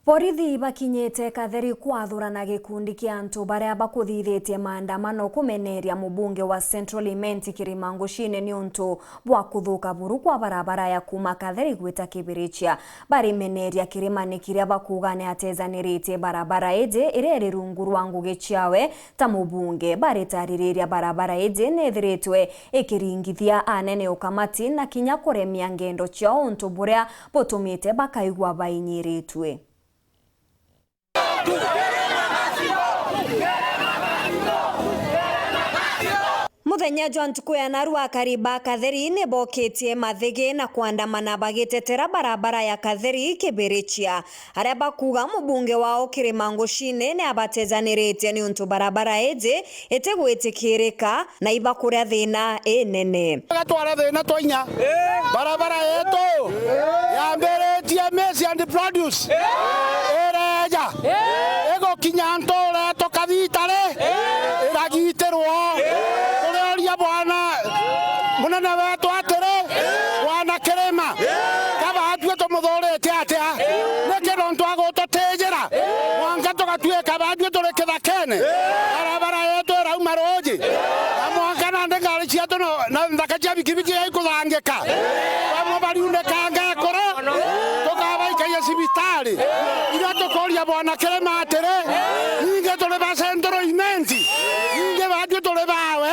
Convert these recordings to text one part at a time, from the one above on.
Borithi bakinyete Katheri kwathurana gikundi kia antu baria bakuthithitie maandamano kumeneria mubunge wa Central Imenti Kirimangoshine ni untu bwa kuthuka buru kwa barabara ya kuma Katheri gwita Kibirichia. Barimeneria kirimani kiria bakuga ni atezaniritie barabara ije iri rungu rwa ngugi ciawe ta mubunge. Baritaririria barabara ije nethiritwe ikiringithia anene ukamati na kinya kuremia ngendo ciao untu buria butumite bakaigwa bainyiritwe. Muthenya John Tukuyana rwa Kariba Katheri ni boketie mathigi na kuandamana bagitetera barabara ya Katheri Kibirichia. Aria bakuga mubunge wao Kirimangoshine ni abatezaniritie ni untu barabara ije itigwitikirika na ibakuria thina nene. Gatwara thina twinya barabara yetu ya mbere TMS and produce ereja ego kinyantore tokavitare iragiterwo kureoria bwana munene wetu atere bwana Kirima kaba atwe tumuthorete atia neke rontu agototejera mwanga tugatuika batwe tureketha kene barabara yetu rauma roji amwanga na ndengari ciatu na ndaka cia bikibiki ikuthangika bamwe bariunde kanga koro tukabaikaia cibitari ira tukoria bwana Kirima atere ninge tuli ba Central Imenti ninge batwe tuli bawe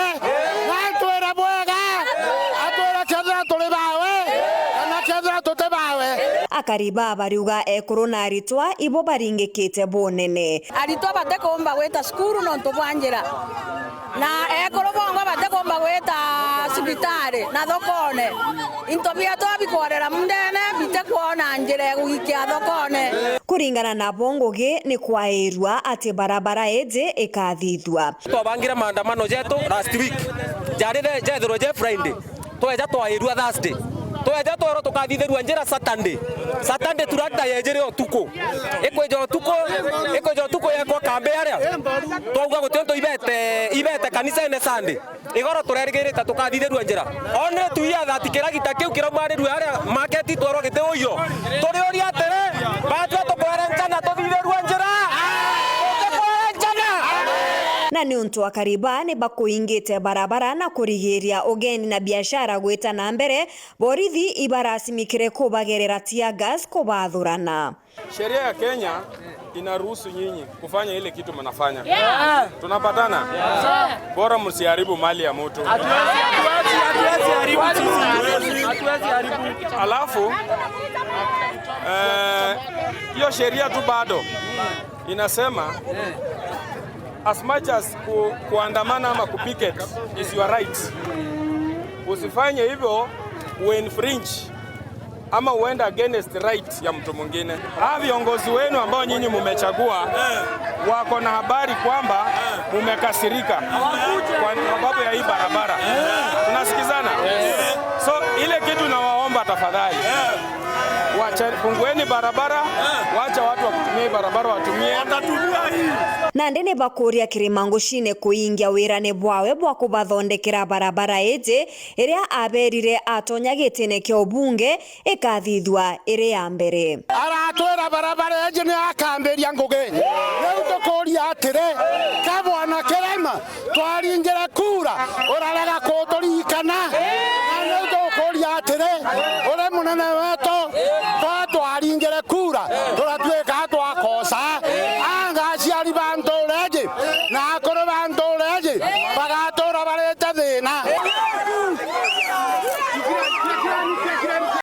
natwira bwega atwira kethira tuli bawe kana kethira tute bawe. Akariba bariuga ekuru na aritwa ibo baringikite bonene aritwa batekomba gweta skuru nontu bwanjira na ekuru bongo batekomba gweta sibitari na thokone into biato bikorera mundene bitekwona njire guikia thokone. Kuringana na bongoge ni kwairwa ati barabara ije ikathithwa twabangira maandamano jetu last week jarire jethro je Friday tweja twairwa Thursday tweja tworo tukathithirwa njira Saturday turata yejere otuko ekwejo otuko yekwa kambe aria twauga gutionto ibete kanisa ene Sunday igoro turerigirita tukathithirwa njira one tuia thati kiragita kiu kiramarĩrua aria market tworo gite uyo turi oria atere batwa tukwerencana tuthithirwa njira na ni untu wa Kariba ni bakuingite barabara na kurigiria ugeni na biashara gwita na mbere. Borithi ibarasimikire kubagerera tia gas kubathurana. Sheria ya Kenya inaruhusu nyinyi kufanya ile kitu mnafanya. Tunapatana? Bora msiharibu mali ya mtu. Hatuwezi haribu. Alafu hiyo sheria tu bado inasema as much as kuandamana ama kupicket is your right. Usifanye hivyo infringe ama uende against right ya mtu mwingine. Viongozi wenu ambao nyinyi mumechagua wako na habari kwamba mumekasirika kwa sababu ya hii barabara. Tunasikizana? So ile kitu nawaomba tafadhali, fungueni barabara, wacha watu wakutumie barabara watumie. Na ndene bakuria Kirimangoshine kuingia wirane bwawe bwa kubathondekera barabara ije iria aberire atonya gitine kyo bunge ikathithwa iri ya mbere. Aratwira barabara ije ni akamberia ngugi riu tukuria atire ka bwana Kirima twaringire kura urarega kuturikana na riu tukuria atire ure munene wetu twaringire kura turatwika twakosa anga ciari bantu reje na akoro bantu reje baga